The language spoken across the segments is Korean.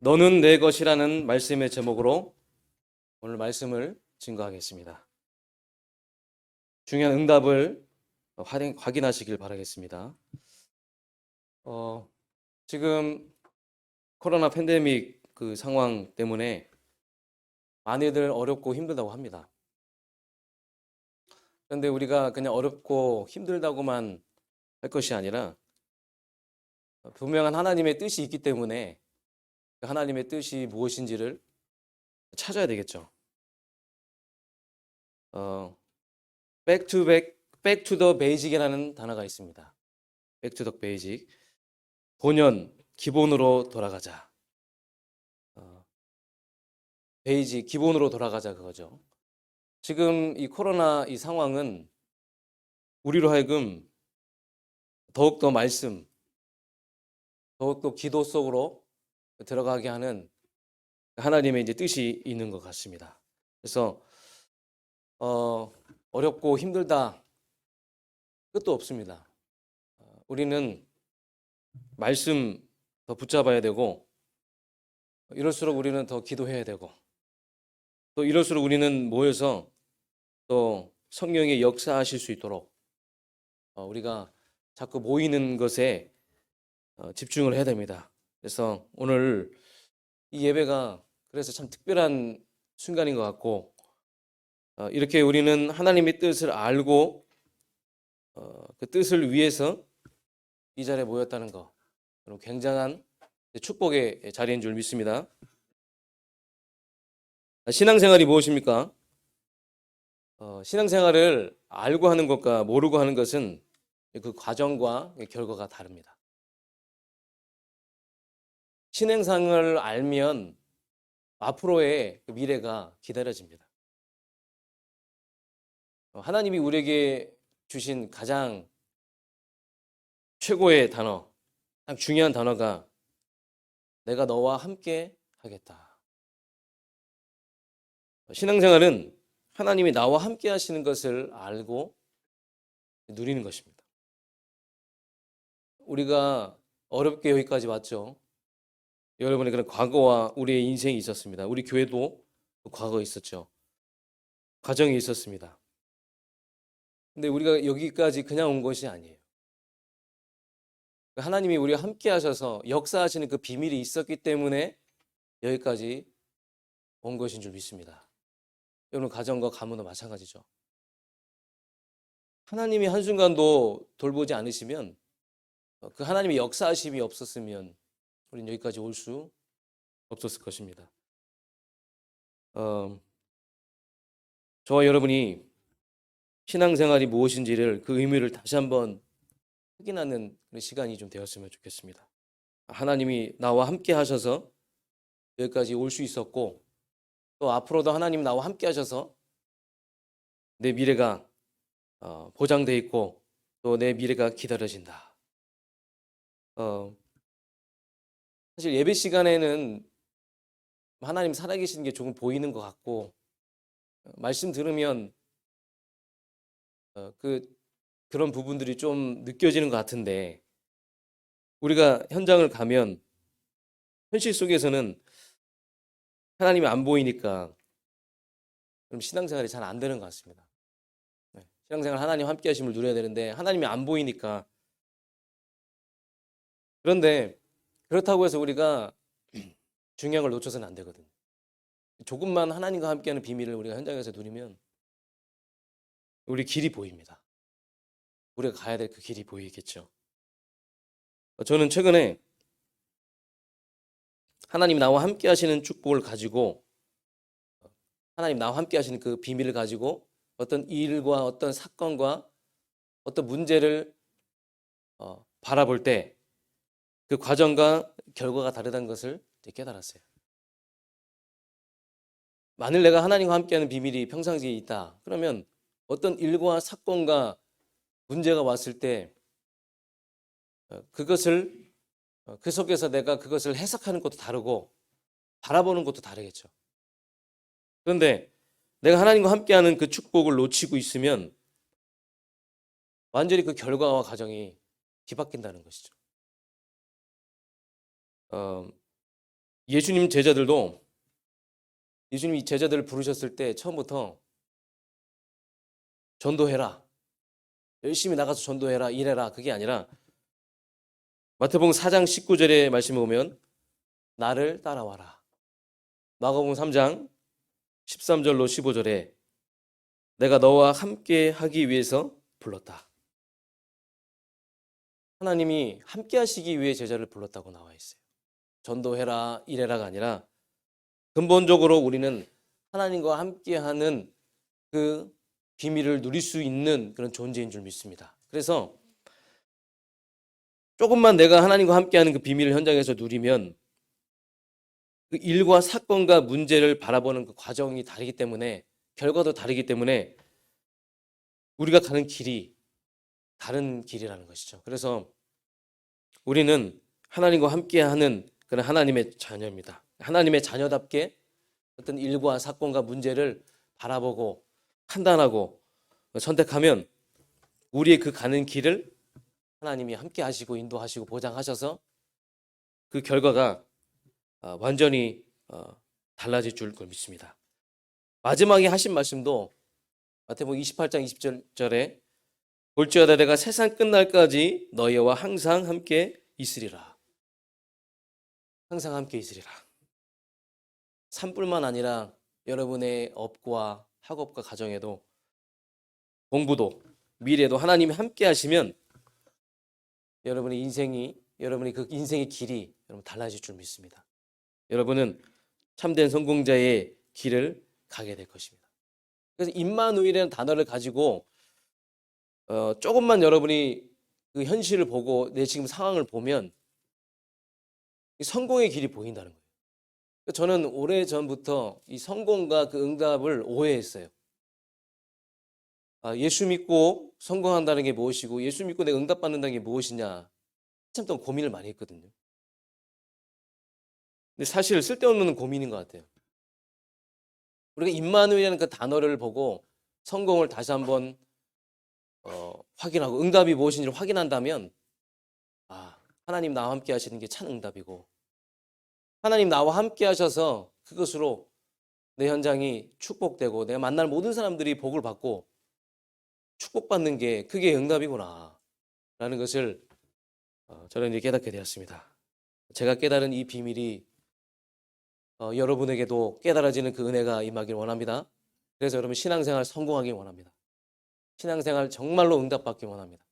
너는 내 것이라는 말씀의 제목으로 오늘 말씀을 증거하겠습니다. 중요한 응답을 확인하시길 바라겠습니다. 지금 코로나 팬데믹 그 상황 때문에 많이들 어렵고 힘들다고 합니다. 그런데 우리가 그냥 어렵고 힘들다고만 할 것이 아니라 분명한 하나님의 뜻이 있기 때문에 그 하나님의 뜻이 무엇인지를 찾아야 되겠죠. back to the basic이라는 단어가 있습니다. back to the basic. 본연, 기본으로 돌아가자. 베이직, 기본으로 돌아가자 그거죠. 지금 이 코로나 이 상황은 우리로 하여금 더욱더 말씀, 더욱더 기도 속으로 들어가게 하는 하나님의 이제 뜻이 있는 것 같습니다. 그래서 어렵고 힘들다 끝도 없습니다. 우리는 말씀 더 붙잡아야 되고 이럴수록 우리는 더 기도해야 되고 또 이럴수록 우리는 모여서 또 성령의 역사하실 수 있도록 우리가 자꾸 모이는 것에 집중을 해야 됩니다. 그래서 오늘 이 예배가 그래서 참 특별한 순간인 것 같고 이렇게 우리는 하나님의 뜻을 알고 그 뜻을 위해서 이 자리에 모였다는 거 굉장한 축복의 자리인 줄 믿습니다. 신앙생활이 무엇입니까? 신앙생활을 알고 하는 것과 모르고 하는 것은 그 과정과 결과가 다릅니다. 신앙생활을 알면 앞으로의 그 미래가 기다려집니다. 하나님이 우리에게 주신 가장 최고의 단어, 가장 중요한 단어가 내가 너와 함께 하겠다. 신앙생활은 하나님이 나와 함께 하시는 것을 알고 누리는 것입니다. 우리가 어렵게 여기까지 왔죠. 여러분의 그런 과거와 우리의 인생이 있었습니다. 우리 교회도 과거에 있었죠. 과정이 있었습니다. 근데 우리가 여기까지 그냥 온 것이 아니에요. 하나님이 우리와 함께 하셔서 역사하시는 그 비밀이 있었기 때문에 여기까지 온 것인 줄 믿습니다. 여러분 가정과 가문도 마찬가지죠. 하나님이 한순간도 돌보지 않으시면 그 하나님의 역사하심이 없었으면 우리는 여기까지 올 수 없었을 것입니다. 저와 여러분이 신앙생활이 무엇인지를 그 의미를 다시 한번 확인하는 시간이 좀 되었으면 좋겠습니다. 하나님이 나와 함께 하셔서 여기까지 올 수 있었고 또 앞으로도 하나님 나와 함께 하셔서 내 미래가 보장돼 있고 또 내 미래가 기다려진다. 사실 예배 시간에는 하나님 살아계시는 게 조금 보이는 것 같고 말씀 들으면 그런 부분들이 좀 느껴지는 것 같은데 우리가 현장을 가면 현실 속에서는 하나님이 안 보이니까 그럼 신앙생활이 잘 안 되는 것 같습니다. 신앙생활 하나님 함께 하심을 누려야 되는데 하나님이 안 보이니까 그런데 그렇다고 해서 우리가 중요한 걸 놓쳐서는 안 되거든요. 조금만 하나님과 함께하는 비밀을 우리가 현장에서 누리면 우리 길이 보입니다. 우리가 가야 될 그 길이 보이겠죠. 저는 최근에 하나님 나와 함께 하시는 축복을 가지고 하나님 나와 함께 하시는 그 비밀을 가지고 어떤 일과 어떤 사건과 어떤 문제를 바라볼 때 그 과정과 결과가 다르다는 것을 깨달았어요. 만일 내가 하나님과 함께하는 비밀이 평상시에 있다. 그러면 어떤 일과 사건과 문제가 왔을 때 그것을 그 속에서 내가 그것을 해석하는 것도 다르고 바라보는 것도 다르겠죠. 그런데 내가 하나님과 함께하는 그 축복을 놓치고 있으면 완전히 그 결과와 과정이 뒤바뀐다는 것이죠. 예수님 제자들도 예수님이 제자들을 부르셨을 때 처음부터 전도해라, 열심히 나가서 전도해라, 일해라, 그게 아니라 마태복음 4장 19절의 말씀에 보면 나를 따라와라. 마가복음 3장 13절로 15절에 내가 너와 함께 하기 위해서 불렀다. 하나님이 함께 하시기 위해 제자를 불렀다고 나와 있어요. 전도해라, 일해라가 아니라 근본적으로 우리는 하나님과 함께하는 그 비밀을 누릴 수 있는 그런 존재인 줄 믿습니다. 그래서 조금만 내가 하나님과 함께하는 그 비밀을 현장에서 누리면 그 일과 사건과 문제를 바라보는 그 과정이 다르기 때문에, 결과도 다르기 때문에 우리가 가는 길이 다른 길이라는 것이죠. 그래서 우리는 하나님과 함께하는 그런 하나님의 자녀입니다. 하나님의 자녀답게 어떤 일과 사건과 문제를 바라보고 판단하고 선택하면 우리의 그 가는 길을 하나님이 함께 하시고 인도하시고 보장하셔서 그 결과가 완전히 달라질 줄 믿습니다. 마지막에 하신 말씀도 마태복음 28장 20절에 볼지어다 내가 세상 끝날까지 너희와 항상 함께 있으리라. 항상 함께 있으리라. 산불만 아니라 여러분의 업과 학업과 가정에도, 공부도, 미래도 하나님이 함께 하시면 여러분의 그 인생의 길이 여러분 달라질 줄 믿습니다. 여러분은 참된 성공자의 길을 가게 될 것입니다. 그래서 임마누엘이라는 단어를 가지고 조금만 여러분이 그 현실을 보고 내 지금 상황을 보면 성공의 길이 보인다는 거예요. 저는 오래전부터 이 성공과 그 응답을 오해했어요. 예수 믿고 성공한다는 게 무엇이고 예수 믿고 내가 응답받는다는 게 무엇이냐, 한참 동안 고민을 많이 했거든요. 근데 사실 쓸데없는 고민인 것 같아요. 우리가 임마누엘이라는 그 단어를 보고 성공을 다시 한번 확인하고 응답이 무엇인지를 확인한다면 하나님 나와 함께 하시는 게 참 응답이고, 하나님 나와 함께 하셔서 그것으로 내 현장이 축복되고 내가 만날 모든 사람들이 복을 받고 축복받는 게 그게 응답이구나 라는 것을 저는 이제 깨닫게 되었습니다. 제가 깨달은 이 비밀이 여러분에게도 깨달아지는 그 은혜가 임하길 원합니다. 그래서 여러분 신앙생활 성공하길 원합니다. 신앙생활 정말로 응답받길 원합니다.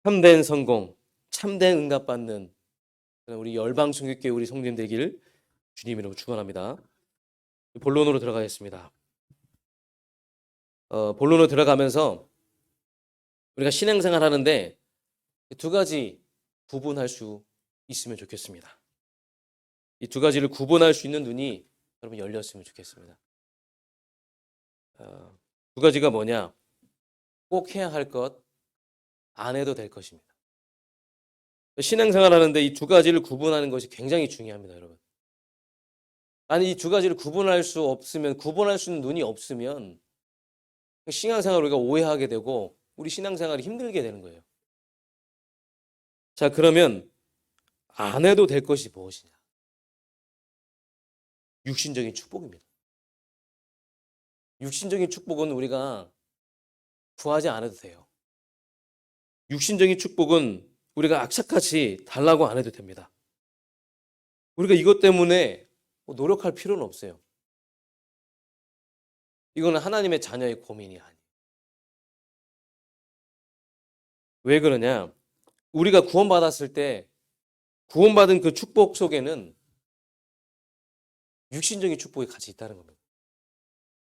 참된 성공, 참된 응답받는 우리 열방순교교회 우리 성도님 되기를 주님 이름으로 축원합니다. 본론으로 들어가겠습니다. 본론으로 들어가면서 우리가 신앙생활 하는데 두 가지 구분할 수 있으면 좋겠습니다. 이 두 가지를 구분할 수 있는 눈이 여러분 열렸으면 좋겠습니다. 두 가지가 뭐냐? 꼭 해야 할 것, 안 해도 될 것입니다. 신앙생활 하는데 이 두 가지를 구분하는 것이 굉장히 중요합니다, 여러분. 아니, 이 두 가지를 구분할 수 있는 눈이 없으면 신앙생활을 우리가 오해하게 되고 우리 신앙생활이 힘들게 되는 거예요. 자, 그러면 안 해도 될 것이 무엇이냐? 육신적인 축복입니다. 육신적인 축복은 우리가 구하지 않아도 돼요. 육신적인 축복은 우리가 악착같이 달라고 안 해도 됩니다. 우리가 이것 때문에 노력할 필요는 없어요. 이거는 하나님의 자녀의 고민이 아니에요. 왜 그러냐? 우리가 구원받았을 때 구원받은 그 축복 속에는 육신적인 축복이 같이 있다는 겁니다.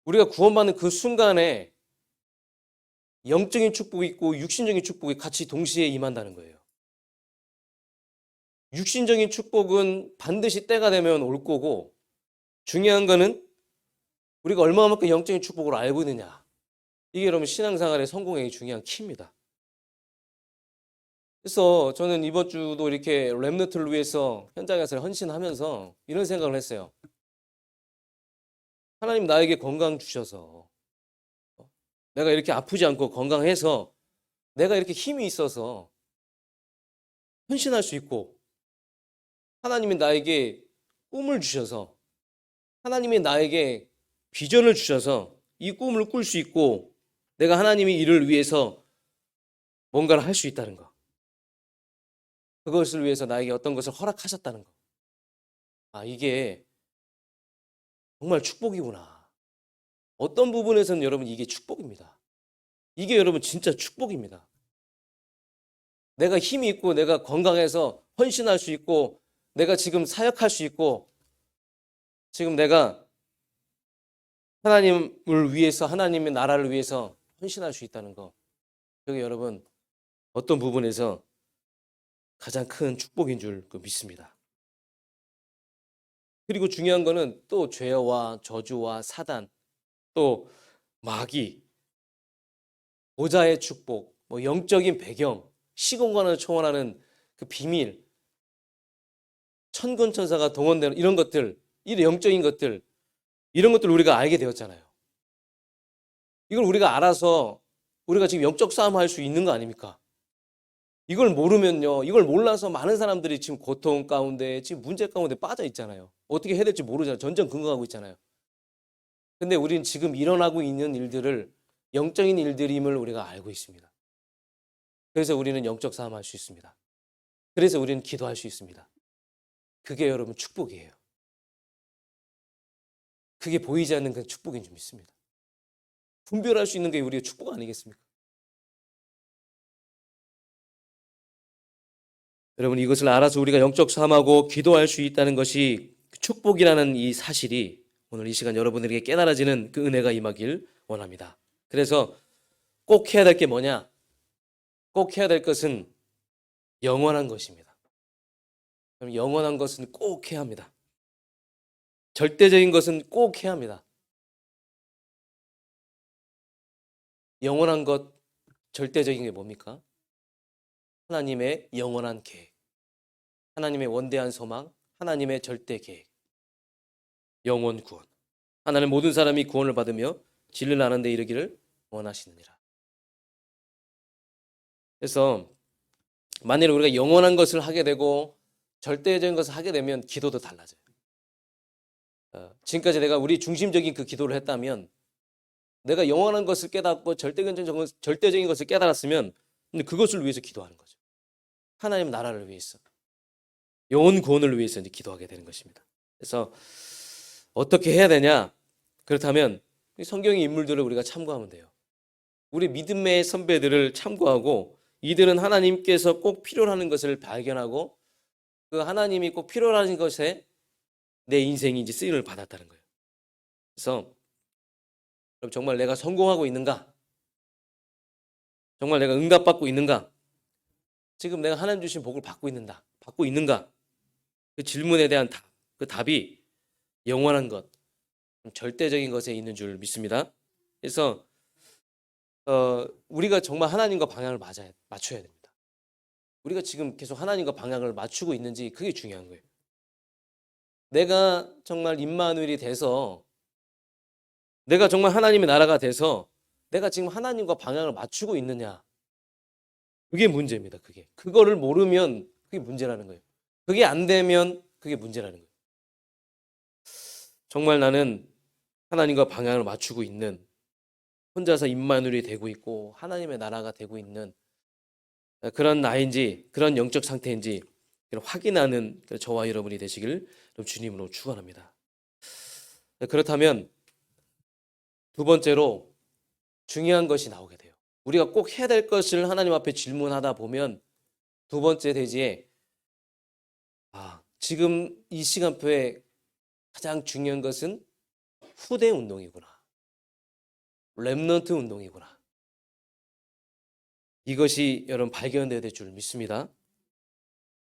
우리가 구원받는 그 순간에 영적인 축복이 있고 육신적인 축복이 같이 동시에 임한다는 거예요. 육신적인 축복은 반드시 때가 되면 올 거고, 중요한 거는 우리가 얼마만큼 영적인 축복을 알고 있느냐. 이게 여러분 신앙생활의 성공의 중요한 키입니다. 그래서 저는 이번 주도 이렇게 렘넌트를 위해서 현장에서 헌신하면서 이런 생각을 했어요. 하나님 나에게 건강 주셔서 내가 이렇게 아프지 않고 건강해서 내가 이렇게 힘이 있어서 헌신할 수 있고, 하나님이 나에게 꿈을 주셔서 하나님이 나에게 비전을 주셔서 이 꿈을 꿀 수 있고 내가 하나님의 일을 위해서 뭔가를 할 수 있다는 거. 그것을 위해서 나에게 어떤 것을 허락하셨다는 거. 아, 이게 정말 축복이구나. 어떤 부분에서는 여러분 이게 축복입니다. 이게 여러분 진짜 축복입니다. 내가 힘이 있고 내가 건강해서 헌신할 수 있고 내가 지금 사역할 수 있고 지금 내가 하나님을 위해서 하나님의 나라를 위해서 헌신할 수 있다는 거. 그게 여러분 어떤 부분에서 가장 큰 축복인 줄 믿습니다. 그리고 중요한 거는 또 죄와 저주와 사단 또 마귀 보좌의 축복 영적인 배경 시공간을 초월하는 그 비밀 천군 천사가 동원되는 이런 것들 이런 영적인 것들 이런 것들 우리가 알게 되었잖아요. 이걸 우리가 알아서 우리가 지금 영적 싸움 할 수 있는 거 아닙니까? 이걸 모르면요. 이걸 몰라서 많은 사람들이 지금 고통 가운데 지금 문제 가운데 빠져 있잖아요. 어떻게 해야 될지 모르잖아요. 전전긍긍하고 있잖아요. 근데 우리는 지금 일어나고 있는 일들을 영적인 일들임을 우리가 알고 있습니다. 그래서 우리는 영적 싸움 할 수 있습니다. 그래서 우리는 기도할 수 있습니다. 그게 여러분 축복이에요. 그게 보이지 않는 그 축복인 줄 믿습니다. 분별할 수 있는 게 우리의 축복 아니겠습니까? 여러분 이것을 알아서 우리가 영적 싸움하고 기도할 수 있다는 것이 축복이라는 이 사실이 오늘 이 시간 여러분들에게 깨달아지는 그 은혜가 임하길 원합니다. 그래서 꼭 해야 될 게 뭐냐? 꼭 해야 될 것은 영원한 것입니다. 영원한 것은 꼭 해야 합니다. 절대적인 것은 꼭 해야 합니다. 영원한 것, 절대적인 게 뭡니까? 하나님의 영원한 계획, 하나님의 원대한 소망, 하나님의 절대 계획, 영원 구원. 하나님 모든 사람이 구원을 받으며 진리를 아는 데 이르기를 원하시느니라. 그래서 만일 우리가 영원한 것을 하게 되고 절대적인 것을 하게 되면 기도도 달라져요. 지금까지 내가 우리 중심적인 그 기도를 했다면 내가 영원한 것을 깨닫고 절대적인 것을 깨달았으면 근데 그것을 위해서 기도하는 거죠. 하나님 나라를 위해서 영원 구원을 위해서 이제 기도하게 되는 것입니다. 그래서 어떻게 해야 되냐? 그렇다면 성경의 인물들을 우리가 참고하면 돼요. 우리 믿음의 선배들을 참고하고 이들은 하나님께서 꼭 필요로 하는 것을 발견하고 그 하나님이 꼭 필요로 하는 것에 내 인생이 이제 쓰임을 받았다는 거예요. 그래서 정말 내가 성공하고 있는가? 정말 내가 응답받고 있는가? 지금 내가 하나님 주신 복을 받고 있는가? 그 질문에 대한 그 답이 영원한 것, 절대적인 것에 있는 줄 믿습니다. 그래서 우리가 정말 하나님과 방향을 맞춰야 됩니다. 우리가 지금 계속 하나님과 방향을 맞추고 있는지 그게 중요한 거예요. 내가 정말 임마누엘이 돼서 내가 정말 하나님의 나라가 돼서 내가 지금 하나님과 방향을 맞추고 있느냐 그게 문제입니다. 그거를 모르면 그게 문제라는 거예요. 그게 안 되면 그게 문제라는 거예요. 정말 나는 하나님과 방향을 맞추고 있는 혼자서 임마누엘이 되고 있고 하나님의 나라가 되고 있는 그런 나인지 그런 영적 상태인지 확인하는 저와 여러분이 되시길 주님으로 축원합니다. 그렇다면 두 번째로 중요한 것이 나오게 돼요. 우리가 꼭 해야 될 것을 하나님 앞에 질문하다 보면 두 번째 대지에 지금 이 시간표에 가장 중요한 것은 후대 운동이구나. 렘넌트 운동이구나. 이것이 여러분 발견되어야 될 줄 믿습니다.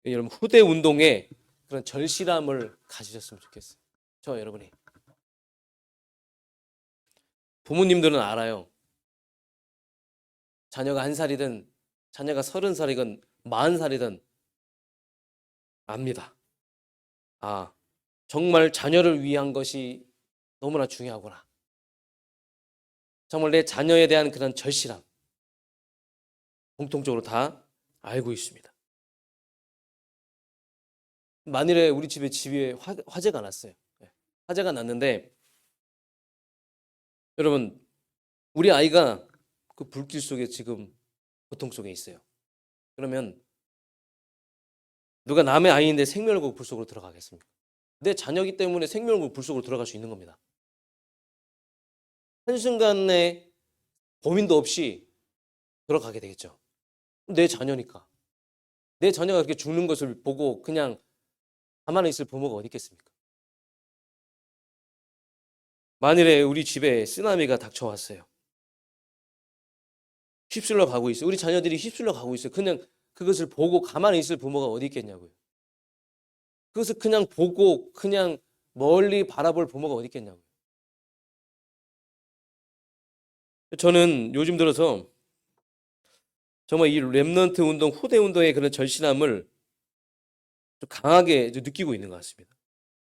여러분 후대 운동에 그런 절실함을 가지셨으면 좋겠어요. 저 여러분이. 부모님들은 알아요. 자녀가 1살이든 자녀가 30살이든 40살이든 압니다. 정말 자녀를 위한 것이 너무나 중요하구나. 정말 내 자녀에 대한 그런 절실함 공통적으로 다 알고 있습니다. 만일에 우리 집에 화재가 났어요. 화재가 났는데 여러분 우리 아이가 그 불길 속에 지금 고통 속에 있어요. 그러면 누가 남의 아이인데 생명을 걸고 불 속으로 들어가겠습니까? 내 자녀이기 때문에 생명을 걸고 불 속으로 들어갈 수 있는 겁니다. 한순간에 고민도 없이 들어가게 되겠죠. 내 자녀니까. 내 자녀가 그렇게 죽는 것을 보고 그냥 가만히 있을 부모가 어디 있겠습니까? 만일에 우리 집에 쓰나미가 닥쳐왔어요. 휩쓸려 가고 있어요. 우리 자녀들이 휩쓸려 가고 있어요. 그냥 그것을 보고 가만히 있을 부모가 어디 있겠냐고요. 그것을 그냥 보고 그냥 멀리 바라볼 부모가 어디 있겠냐고요. 저는 요즘 들어서 정말 이 렘넌트 운동, 후대 운동의 그런 절실함을 좀 강하게 느끼고 있는 것 같습니다.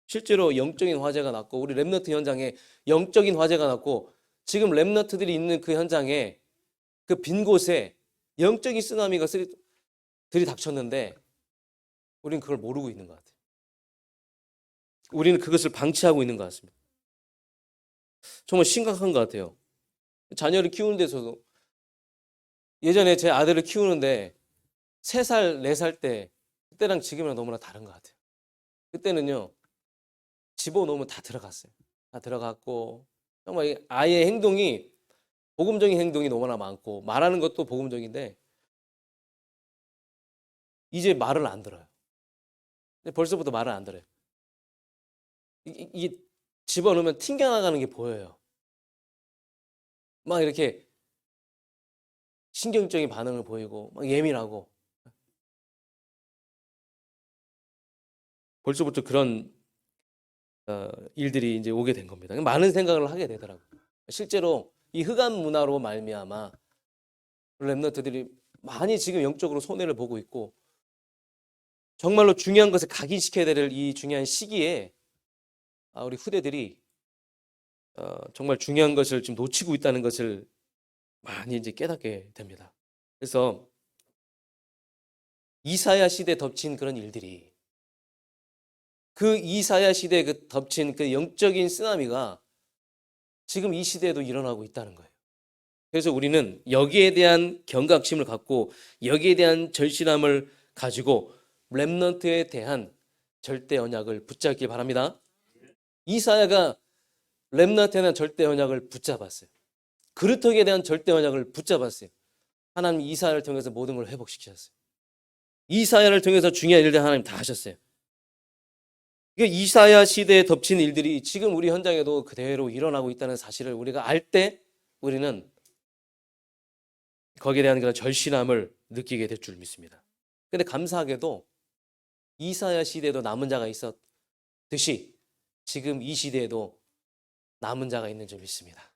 실제로 영적인 화재가 났고 우리 렘넌트 현장에 영적인 화재가 났고 지금 렘넌트들이 있는 그 현장에 그 빈 곳에 영적인 쓰나미가 들이닥쳤는데 우리는 그걸 모르고 있는 것 같아요. 우리는 그것을 방치하고 있는 것 같습니다. 정말 심각한 것 같아요. 자녀를 키우는 데서도 예전에 제 아들을 키우는데 3살, 4살 때 그때랑 지금이랑 너무나 다른 것 같아요. 그때는요. 집어넣으면 다 들어갔어요. 다 들어갔고 정말 아이의 행동이 복음적인 행동이 너무나 많고 말하는 것도 복음적인데 이제 말을 안 들어요. 벌써부터 말을 안 들어요. 이게 집어넣으면 튕겨나가는 게 보여요. 막 이렇게 신경적인 반응을 보이고 막 예민하고 벌써부터 그런 일들이 이제 오게 된 겁니다. 많은 생각을 하게 되더라고요. 실제로 이 흑암 문화로 말미암아 렘넌트들이 많이 지금 영적으로 손해를 보고 있고 정말로 중요한 것을 각인시켜야 될 이 중요한 시기에 우리 후대들이 정말 중요한 것을 지금 놓치고 있다는 것을 많이 이제 깨닫게 됩니다. 그래서 이사야 시대 덮친 그런 일들이 그 이사야 시대에 그 덮친 그 영적인 쓰나미가 지금 이 시대에도 일어나고 있다는 거예요. 그래서 우리는 여기에 대한 경각심을 갖고 여기에 대한 절실함을 가지고 렘넌트에 대한 절대 언약을 붙잡길 바랍니다. 이사야가 렘넌트에 대한 절대 언약을 붙잡았어요. 그루터기에 대한 절대 언약을 붙잡았어요. 하나님 이사야를 통해서 모든 걸 회복시키셨어요. 이사야를 통해서 중요한 일들 하나님 다 하셨어요. 이사야 시대에 덮친 일들이 지금 우리 현장에도 그대로 일어나고 있다는 사실을 우리가 알 때 우리는 거기에 대한 그런 절실함을 느끼게 될 줄 믿습니다. 근데 감사하게도 이사야 시대에도 남은 자가 있었듯이 지금 이 시대에도 남은 자가 있는 줄 믿습니다.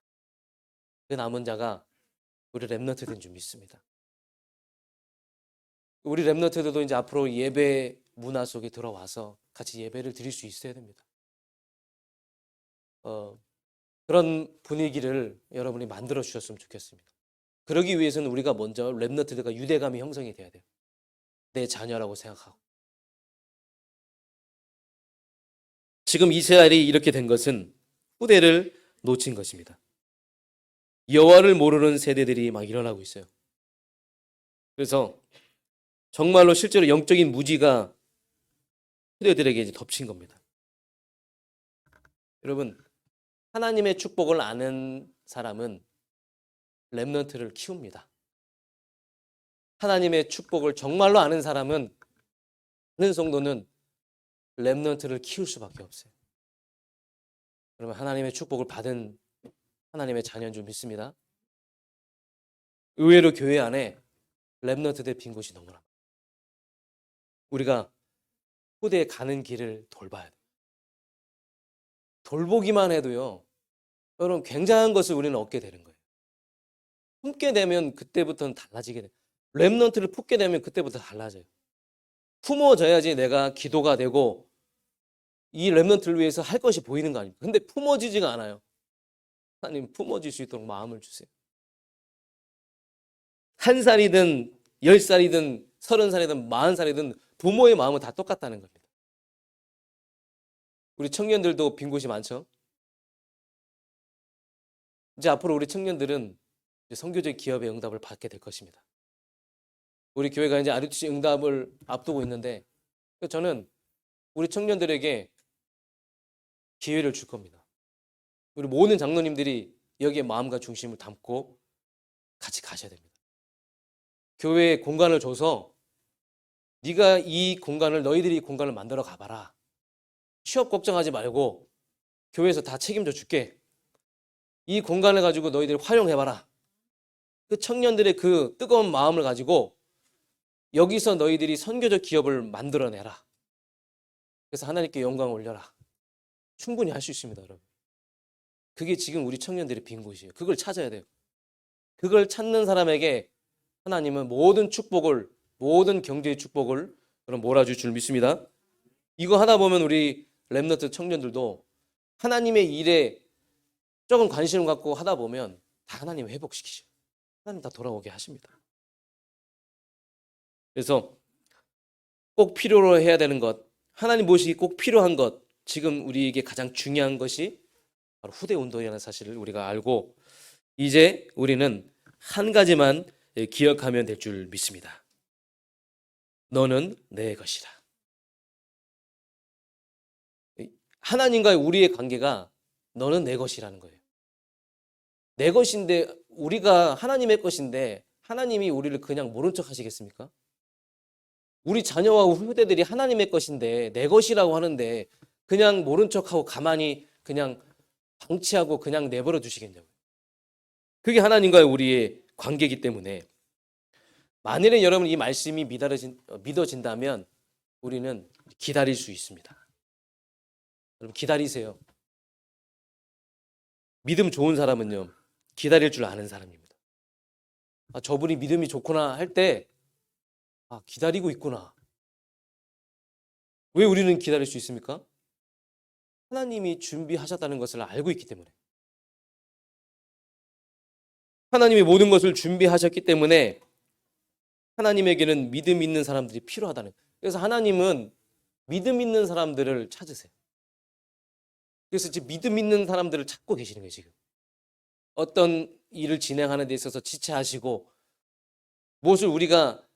그 남은 자가 우리 렘넌트들인 줄 믿습니다. 우리 렘넌트들도 이제 앞으로 예배 문화 속에 들어와서 같이 예배를 드릴 수 있어야 됩니다. 그런 분위기를 여러분이 만들어 주셨으면 좋겠습니다. 그러기 위해서는 우리가 먼저 렘넌트들과 유대감이 형성이 돼야 돼요. 내 자녀라고 생각하고. 지금 이스라엘이 이렇게 된 것은 후대를 놓친 것입니다. 여호와를 모르는 세대들이 막 일어나고 있어요. 그래서 정말로 실제로 영적인 무지가 후대들에게 이제 덮친 겁니다. 여러분, 하나님의 축복을 아는 사람은 렘넌트를 키웁니다. 하나님의 축복을 정말로 아는 사람은 아는 성도는 렘넌트를 키울 수밖에 없어요. 그러면 하나님의 축복을 받은 하나님의 자녀인 줄 믿습니다. 의외로 교회 안에 렘넌트들 빈 곳이 너무나 많아요. 우리가 후대에 가는 길을 돌봐야 돼요. 돌보기만 해도요. 여러분 굉장한 것을 우리는 얻게 되는 거예요. 품게 되면 그때부터는 달라지게 돼요. 렘넌트를 품게 되면 그때부터 달라져요. 품어져야지 내가 기도가 되고 이 렘넌트를 위해서 할 것이 보이는 거 아닙니까? 근데 품어지지가 않아요. 하나님 품어질 수 있도록 마음을 주세요. 1살이든 10살이든 30살이든 40살이든 부모의 마음은 다 똑같다는 겁니다. 우리 청년들도 빈 곳이 많죠. 이제 앞으로 우리 청년들은 이제 선교적 기업의 응답을 받게 될 것입니다. 우리 교회가 이제 RUTC 응답을 앞두고 있는데 저는 우리 청년들에게 기회를 줄 겁니다. 우리 모든 장로님들이 여기에 마음과 중심을 담고 같이 가셔야 됩니다. 교회에 공간을 줘서 네가 이 공간을 너희들이 이 공간을 만들어 가봐라. 취업 걱정하지 말고 교회에서 다 책임져 줄게. 이 공간을 가지고 너희들이 활용해봐라. 그 청년들의 그 뜨거운 마음을 가지고 여기서 너희들이 선교적 기업을 만들어내라. 그래서 하나님께 영광을 올려라. 충분히 할 수 있습니다, 여러분. 그게 지금 우리 청년들의 빈 곳이에요. 그걸 찾아야 돼요. 그걸 찾는 사람에게 하나님은 모든 축복을, 모든 경제의 축복을 그럼 몰아줄 줄 믿습니다. 이거 하다 보면 우리 렘넌트 청년들도 하나님의 일에 조금 관심을 갖고 하다 보면 다 하나님 회복시키셔. 하나님 다 돌아오게 하십니다. 그래서 꼭 필요로 해야 되는 것, 하나님 모시기 꼭 필요한 것, 지금 우리에게 가장 중요한 것이 바로 후대 운동이라는 사실을 우리가 알고 이제 우리는 한 가지만 기억하면 될 줄 믿습니다. 너는 내 것이다. 하나님과의 우리의 관계가 너는 내 것이라는 거예요. 내 것인데 우리가 하나님의 것인데 하나님이 우리를 그냥 모른 척 하시겠습니까? 우리 자녀와 후대들이 하나님의 것인데 내 것이라고 하는데 그냥 모른 척하고 가만히 그냥 방치하고 그냥 내버려 두시겠냐고요. 그게 하나님과의 우리의 관계이기 때문에 만일에 여러분 이 말씀이 믿어진다면 우리는 기다릴 수 있습니다. 여러분 기다리세요. 믿음 좋은 사람은요 기다릴 줄 아는 사람입니다. 저분이 믿음이 좋구나 할 때 기다리고 있구나. 왜 우리는 기다릴 수 있습니까? 하나님이 준비하셨다는 것을 알고 있기 때문에. 하나님이 모든 것을 준비하셨기 때문에 하나님에게는 믿음 있는 사람들이 필요하다는 거예요. 그래서 하나님은 믿음 있는 사람들을 찾으세요. 그래서 지금 믿음 있는 사람들을 찾고 계시는 거예요. 지금 어떤 일을 진행하는 데 있어서 지체하시고 무엇을 우리가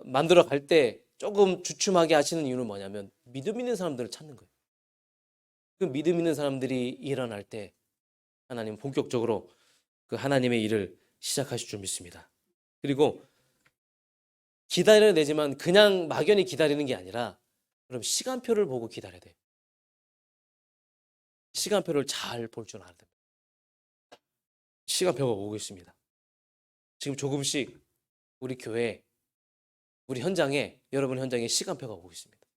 만들어 갈 때 조금 주춤하게 하시는 이유는 뭐냐면 믿음 있는 사람들을 찾는 거예요. 그 믿음 있는 사람들이 일어날 때 하나님 본격적으로 그 하나님의 일을 시작하실 줄 믿습니다. 그리고 기다려야 되지만 그냥 막연히 기다리는 게 아니라 그럼 시간표를 보고 기다려야 돼요. 시간표를 잘 볼 줄 알아야 됩니다. 시간표가 오고 있습니다. 지금 조금씩 우리 교회, 우리 현장에, 여러분 현장에 시간표가 오고 있습니다.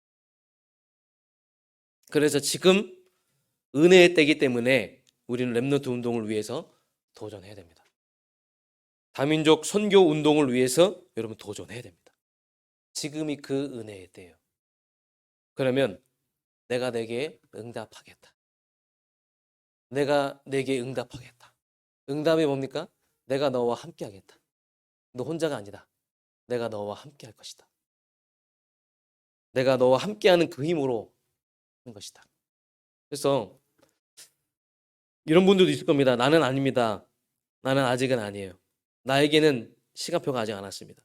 그래서 지금 은혜의 때이기 때문에 우리는 렘넌트 운동을 위해서 도전해야 됩니다. 다민족 선교 운동을 위해서 여러분 도전해야 됩니다. 지금이 그 은혜의 때예요. 그러면 내가 내게 응답하겠다. 내가 내게 응답하겠다. 응답이 뭡니까? 내가 너와 함께 하겠다. 너 혼자가 아니다. 내가 너와 함께 할 것이다. 내가 너와 함께하는 그 힘으로 하는 것이다. 그래서 이런 분들도 있을 겁니다. 나는 아닙니다. 나는 아직은 아니에요. 나에게는 시간표가 아직 안 왔습니다.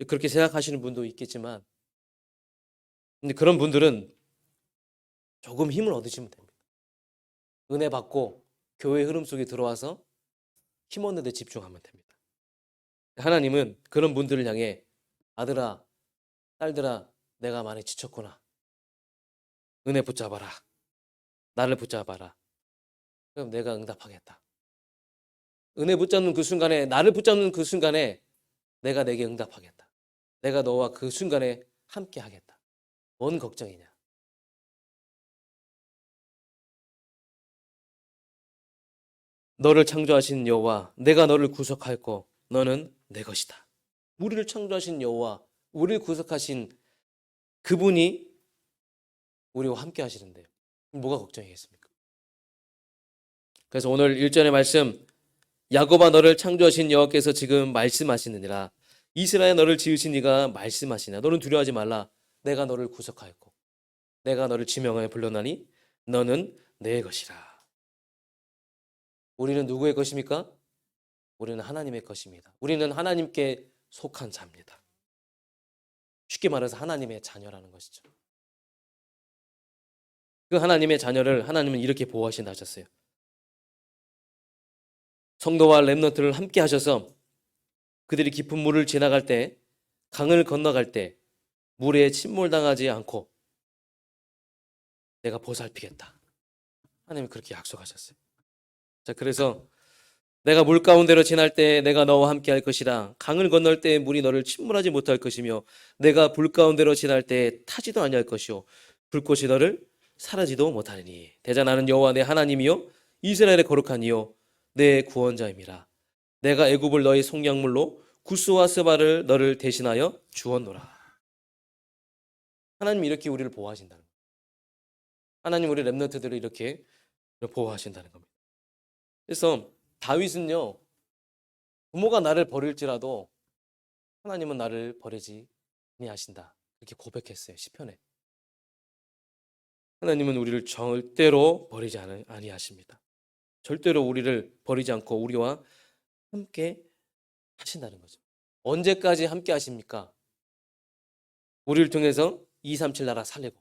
그렇게 생각하시는 분도 있겠지만 근데 그런 분들은 조금 힘을 얻으시면 됩니다. 은혜 받고 교회 흐름 속에 들어와서 힘 얻는 데 집중하면 됩니다. 하나님은 그런 분들을 향해 아들아, 딸들아, 내가 많이 지쳤구나. 은혜 붙잡아라. 나를 붙잡아라. 그럼 내가 응답하겠다. 은혜 붙잡는 그 순간에, 나를 붙잡는 그 순간에 내가 내게 응답하겠다. 내가 너와 그 순간에 함께 하겠다. 뭔 걱정이냐. 너를 창조하신 여호와, 내가 너를 구속하였고 너는 내 것이다. 우리를 창조하신 여호와, 우리를 구속하신 그분이 우리와 함께 하시는데요. 뭐가 걱정이겠습니까? 그래서 오늘 1절의 말씀, 야곱아 너를 창조하신 여호와께서 지금 말씀하시느니라. 이스라엘 너를 지으신 이가 말씀하시나. 너는 두려워하지 말라. 내가 너를 구속하였고. 내가 너를 지명하여 불러나니 너는 내 것이라. 우리는 누구의 것입니까? 우리는 하나님의 것입니다. 우리는 하나님께 속한 자입니다. 쉽게 말해서 하나님의 자녀라는 것이죠. 그 하나님의 자녀를 하나님은 이렇게 보호하신다 하셨어요. 성도와 렘넌트를 함께 하셔서 그들이 깊은 물을 지나갈 때, 강을 건너갈 때 물에 침몰당하지 않고 내가 보살피겠다. 하나님이 그렇게 약속하셨어요. 자, 그래서 내가 물 가운데로 지날 때 내가 너와 함께 할 것이라. 강을 건널 때 물이 너를 침몰하지 못할 것이며 내가 불 가운데로 지날 때 타지도 아니할 것이요 불꽃이 너를 사라지도 못하리니. 대자 나는 여호와 내 하나님이요 이스라엘의 거룩한 이요 내 구원자임이라. 내가 애굽을 너의 속량물로 구스와 스바를 너를 대신하여 주었노라. 하나님이 이렇게 우리를 보호하신다는 거예요. 하나님 우리 렘넌트들을 이렇게 보호하신다는 겁니다. 그래서 다윗은요, 부모가 나를 버릴지라도 하나님은 나를 버리지 아니하신다. 이렇게 고백했어요. 시편에. 하나님은 우리를 절대로 버리지 아니하십니다. 절대로 우리를 버리지 않고 우리와 함께 하신다는 거죠. 언제까지 함께 하십니까? 우리를 통해서 237 나라 살리고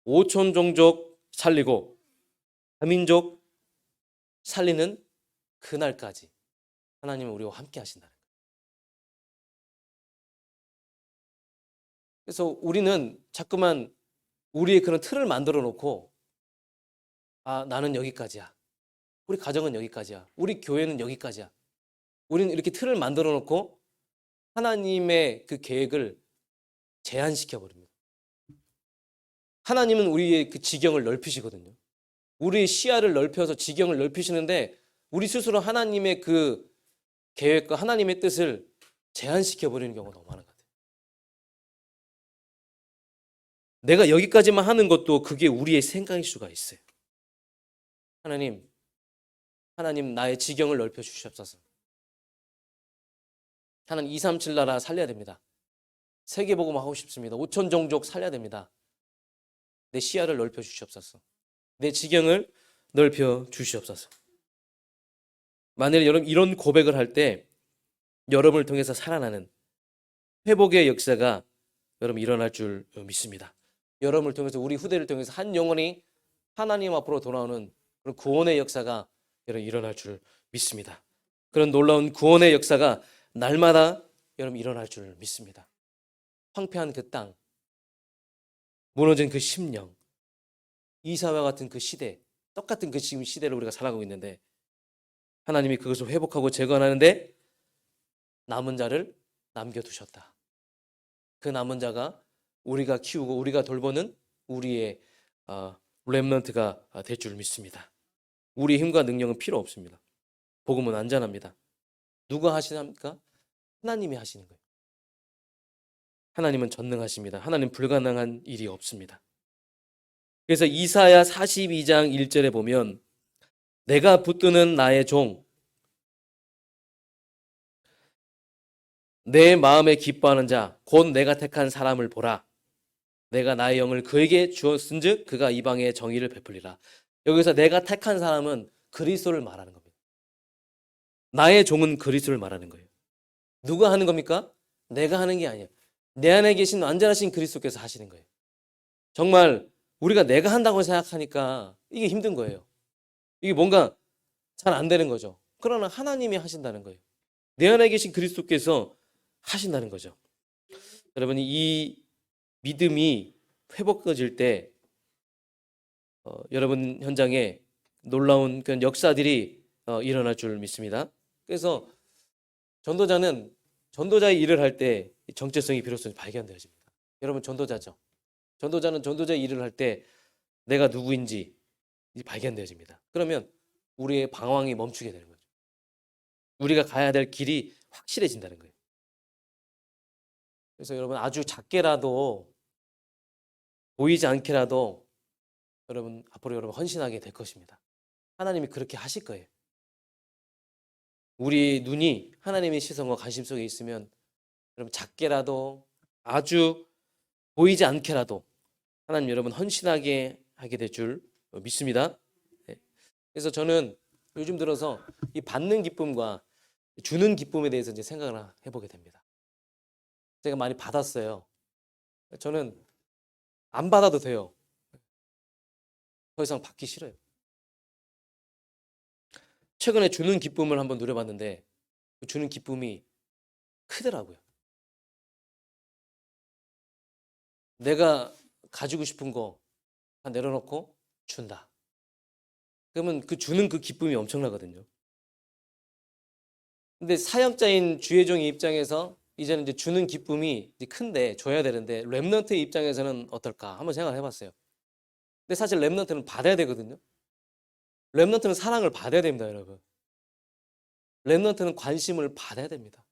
5천 종족 살리고 다민족 살리는 그날까지 하나님은 우리와 함께 하신다는 거예요. 그래서 우리는 자꾸만 우리의 그런 틀을 만들어 놓고 나는 여기까지야. 우리 가정은 여기까지야. 우리 교회는 여기까지야. 우리는 이렇게 틀을 만들어 놓고 하나님의 그 계획을 제한시켜 버립니다. 하나님은 우리의 그 지경을 넓히시거든요. 우리의 시야를 넓혀서 지경을 넓히시는데 우리 스스로 하나님의 그 계획과 하나님의 뜻을 제한시켜 버리는 경우가 너무 많은 것 같아요. 내가 여기까지만 하는 것도 그게 우리의 생각일 수가 있어요. 하나님 나의 지경을 넓혀 주시옵소서. 하나님 237 나라 살려야 됩니다. 세계복음 하고 싶습니다. 5천 종족 살려야 됩니다. 내 시야를 넓혀 주시옵소서. 내 지경을 넓혀 주시옵소서. 만일 여러분 이런 고백을 할 때 여러분을 통해서 살아나는 회복의 역사가 여러분 일어날 줄 믿습니다. 여러분을 통해서 우리 후대를 통해서 한 영혼이 하나님 앞으로 돌아오는 그런 구원의 역사가 여러분 일어날 줄 믿습니다. 그런 놀라운 구원의 역사가 날마다 여러분 일어날 줄 믿습니다. 황폐한 그 땅, 무너진 그 심령, 이사와 같은 그 시대, 똑같은 그 지금 시대를 우리가 살아가고 있는데 하나님이 그것을 회복하고 재건하는데 남은 자를 남겨두셨다. 그 남은 자가 우리가 키우고 우리가 돌보는 우리의 렘넌트가 될 줄 믿습니다. 우리의 힘과 능력은 필요 없습니다. 복음은 안전합니다. 누가 하시합니까? 하나님이 하시는 거예요. 하나님은 전능하십니다. 하나님 불가능한 일이 없습니다. 그래서 이사야 42장 1절에 보면 내가 붙드는 나의 종 내 마음에 기뻐하는 자 곧 내가 택한 사람을 보라. 내가 나의 영을 그에게 주었은즉 그가 이방의 정의를 베풀리라. 여기서 내가 택한 사람은 그리스도를 말하는 겁니다. 나의 종은 그리스도를 말하는 거예요. 누가 하는 겁니까? 내가 하는 게 아니에요. 내 안에 계신 완전하신 그리스도께서 하시는 거예요. 정말 우리가 내가 한다고 생각하니까 이게 힘든 거예요. 이게 뭔가 잘 안 되는 거죠. 그러나 하나님이 하신다는 거예요. 내 안에 계신 그리스도께서 하신다는 거죠. 여러분이 이 믿음이 회복되어질 때 여러분 현장에 놀라운 그런 역사들이 일어날 줄 믿습니다. 그래서 전도자의 일을 할 때 정체성이 비로소 발견되어집니다. 여러분 전도자죠. 전도자는 전도자의 일을 할 때 내가 누구인지 발견되어집니다. 그러면 우리의 방황이 멈추게 되는 거죠. 우리가 가야 될 길이 확실해진다는 거예요. 그래서 여러분 아주 작게라도 보이지 않게라도 여러분 앞으로 여러분 헌신하게 될 것입니다. 하나님이 그렇게 하실 거예요. 우리 눈이 하나님의 시선과 관심 속에 있으면 여러분 작게라도 아주 보이지 않게라도 하나님 여러분 헌신하게 하게 될 줄 믿습니다. 네. 그래서 저는 요즘 들어서 이 받는 기쁨과 주는 기쁨에 대해서 이제 생각을 해보게 됩니다. 제가 많이 받았어요. 저는 안 받아도 돼요. 더 이상 받기 싫어요. 최근에 주는 기쁨을 한번 누려봤는데 그 주는 기쁨이 크더라고요. 내가 가지고 싶은 거 다 내려놓고 준다. 그러면 그 주는 그 기쁨이 엄청나거든요. 근데 사역자인 주의 종의 입장에서 이제는 이제 주는 기쁨이 이제 큰데 줘야 되는데 렘넌트의 입장에서는 어떨까 한번 생각을 해봤어요. 근데 사실 렘넌트는 받아야 되거든요. 렘넌트는 사랑을 받아야 됩니다, 여러분. 렘넌트는 관심을 받아야 됩니다.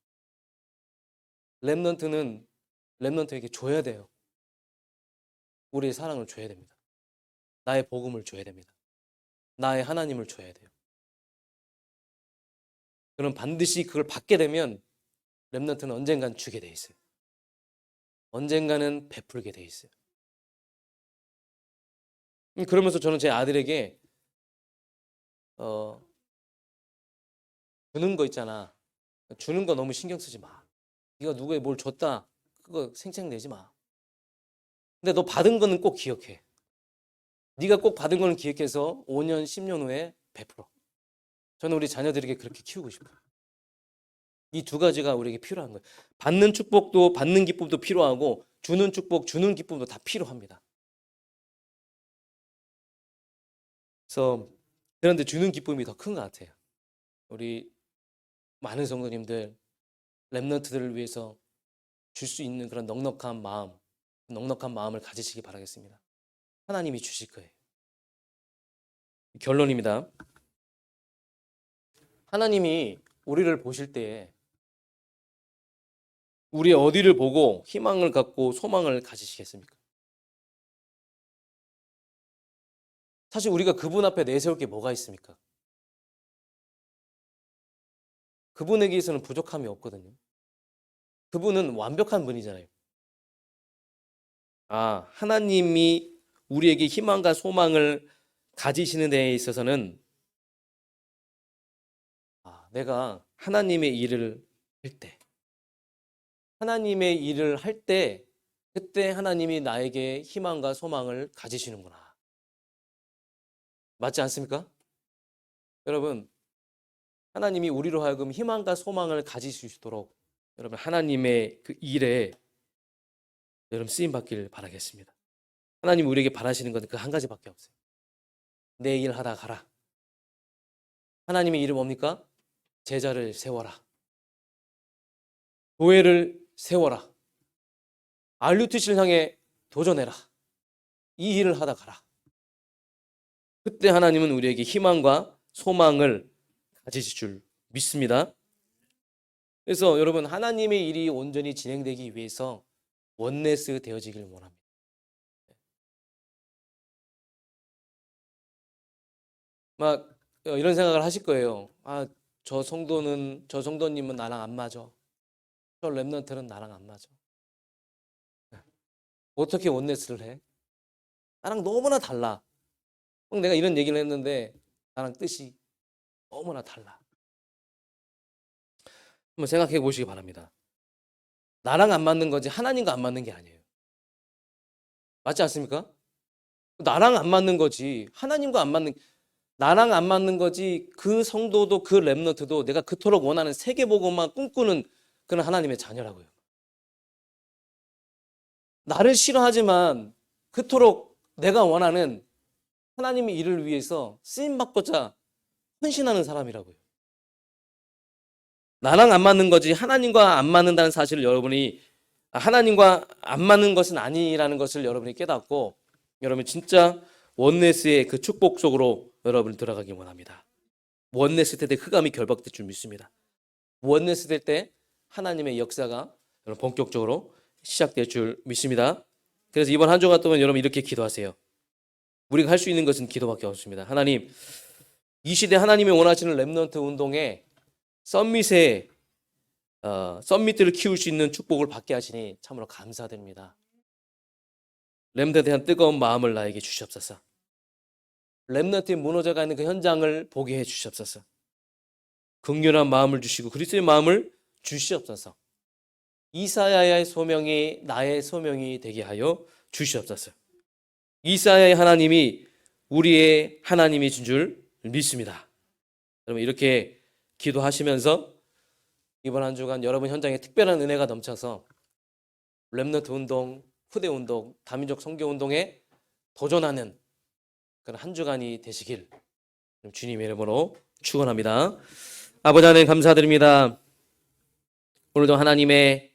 렘넌트는 렘넌트에게 줘야 돼요. 우리의 사랑을 줘야 됩니다. 나의 복음을 줘야 됩니다. 나의 하나님을 줘야 돼요. 그럼 반드시 그걸 받게 되면 렘넌트는 언젠간 주게 돼 있어요. 언젠가는 베풀게 돼 있어요. 그러면서 저는 제 아들에게 주는 거 있잖아. 주는 거 너무 신경 쓰지 마. 네가 누구에 뭘 줬다. 그거 생색내지 마. 근데 너 받은 거는 꼭 기억해. 네가 꼭 받은 거는 기억해서 5년, 10년 후에 베풀어. 저는 우리 자녀들에게 그렇게 키우고 싶어요. 이 두 가지가 우리에게 필요한 거예요. 받는 축복도 받는 기쁨도 필요하고 주는 축복, 주는 기쁨도 다 필요합니다. 그래서 그런데 주는 기쁨이 더 큰 것 같아요. 우리 많은 성도님들 렘넌트들을 위해서 줄 수 있는 그런 넉넉한 마음을 가지시기 바라겠습니다. 하나님이 주실 거예요. 결론입니다. 하나님이 우리를 보실 때에 우리 어디를 보고 희망을 갖고 소망을 가지시겠습니까? 사실 우리가 그분 앞에 내세울 게 뭐가 있습니까? 그분에게서는 부족함이 없거든요. 그분은 완벽한 분이잖아요. 하나님이 우리에게 희망과 소망을 가지시는 데에 있어서는 내가 하나님의 일을 할 때, 하나님의 일을 할 때, 그때 하나님이 나에게 희망과 소망을 가지시는구나. 맞지 않습니까? 여러분, 하나님이 우리로 하여금 희망과 소망을 가지실 수 있도록 여러분 하나님의 그 일에 여러분 쓰임 받기를 바라겠습니다. 하나님 우리에게 바라시는 건 그 한 가지밖에 없어요. 내 일 하다 가라. 하나님의 일은 뭡니까? 제자를 세워라. 교회를 세워라. 알루티시를 향해 도전해라. 이 일을 하다 가라. 그때 하나님은 우리에게 희망과 소망을 가지실 줄 믿습니다. 그래서 여러분 하나님의 일이 온전히 진행되기 위해서 원네스 되어지길 원합니다. 막 이런 생각을 하실 거예요. 저 성도님은 나랑 안 맞아. 저 랩런트는 나랑 안 맞아. 어떻게 원네스를 해? 나랑 너무나 달라. 내가 이런 얘기를 했는데 나랑 뜻이 너무나 달라. 한번 생각해 보시기 바랍니다. 나랑 안 맞는 거지 하나님과 안 맞는 게 아니에요. 맞지 않습니까? 나랑 안 맞는 거지 하나님과 안 맞는, 나랑 안 맞는 거지 그 성도도 그 랩런트도 내가 그토록 원하는 세계복음만 꿈꾸는 그런 하나님의 자녀라고요. 나를 싫어하지만 그토록 내가 원하는 하나님의 일을 위해서 쓰임받고자 헌신하는 사람이라고요. 나랑 안 맞는 거지 하나님과 안 맞는다는 사실을 여러분이, 하나님과 안 맞는 것은 아니라는 것을 여러분이 깨닫고 여러분 진짜 원네스의 그 축복 속으로 여러분 들어가기 원합니다. 원네스 될 때 흑암이 결박될 줄 믿습니다. 원네스 될 때 하나님의 역사가 본격적으로 시작될 줄 믿습니다. 그래서 이번 한 주간 동안 여러분 이렇게 기도하세요. 우리가 할 수 있는 것은 기도밖에 없습니다. 하나님, 이 시대 하나님이 원하시는 렘넌트 운동에 썸밋들을 키울 수 있는 축복을 받게 하시니 참으로 감사드립니다. 렘넌트에 대한 뜨거운 마음을 나에게 주시옵소서. 렘넌트의 무너져가 있는 그 현장을 보게 해 주시옵소서. 긍휼한 마음을 주시고 그리스도의 마음을 주시옵소서. 이사야의 소명이 나의 소명이 되게 하여 주시옵소서. 이사야의 하나님이 우리의 하나님이신 줄 믿습니다. 여러분 이렇게 기도하시면서 이번 한 주간 여러분 현장에 특별한 은혜가 넘쳐서 렘넌트 운동, 후대 운동, 다민족 선교 운동에 도전하는 그런 한 주간이 되시길 주님의 이름으로 축원합니다. 아버지 하나님 감사드립니다. 오늘도 하나님의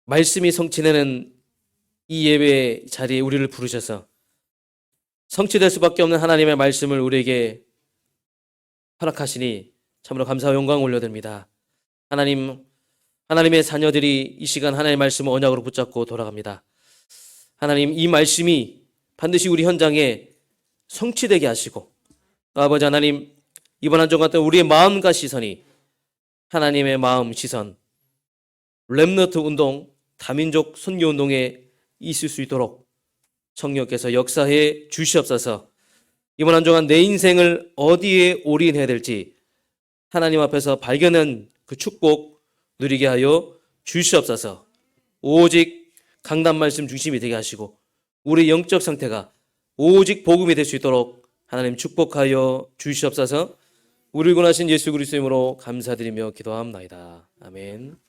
말씀이 성취되는 이 예배 자리에 우리를 부르셔서 성취될 수밖에 없는 하나님의 말씀을 우리에게 허락하시니 참으로 감사와 영광 올려드립니다. 하나님의 자녀들이 이 시간 하나님의 말씀을 언약으로 붙잡고 돌아갑니다. 하나님 이 말씀이 반드시 우리 현장에 성취되게 하시고 아버지 하나님 이번 한 주간 우리의 마음과 시선이 하나님의 마음 시선 렘넌트 운동 다민족 선교 운동에 있을 수 있도록 성령께서 역사해 주시옵소서. 이번 한 주간 내 인생을 어디에 올인해야 될지 하나님 앞에서 발견한 그 축복 누리게 하여 주시옵소서. 오직 강단 말씀 중심이 되게 하시고 우리 영적 상태가 오직 복음이 될 수 있도록 하나님 축복하여 주시옵소서. 우리를 구원하신 예수 그리스도의 이름으로 감사드리며 기도합나이다. 아멘.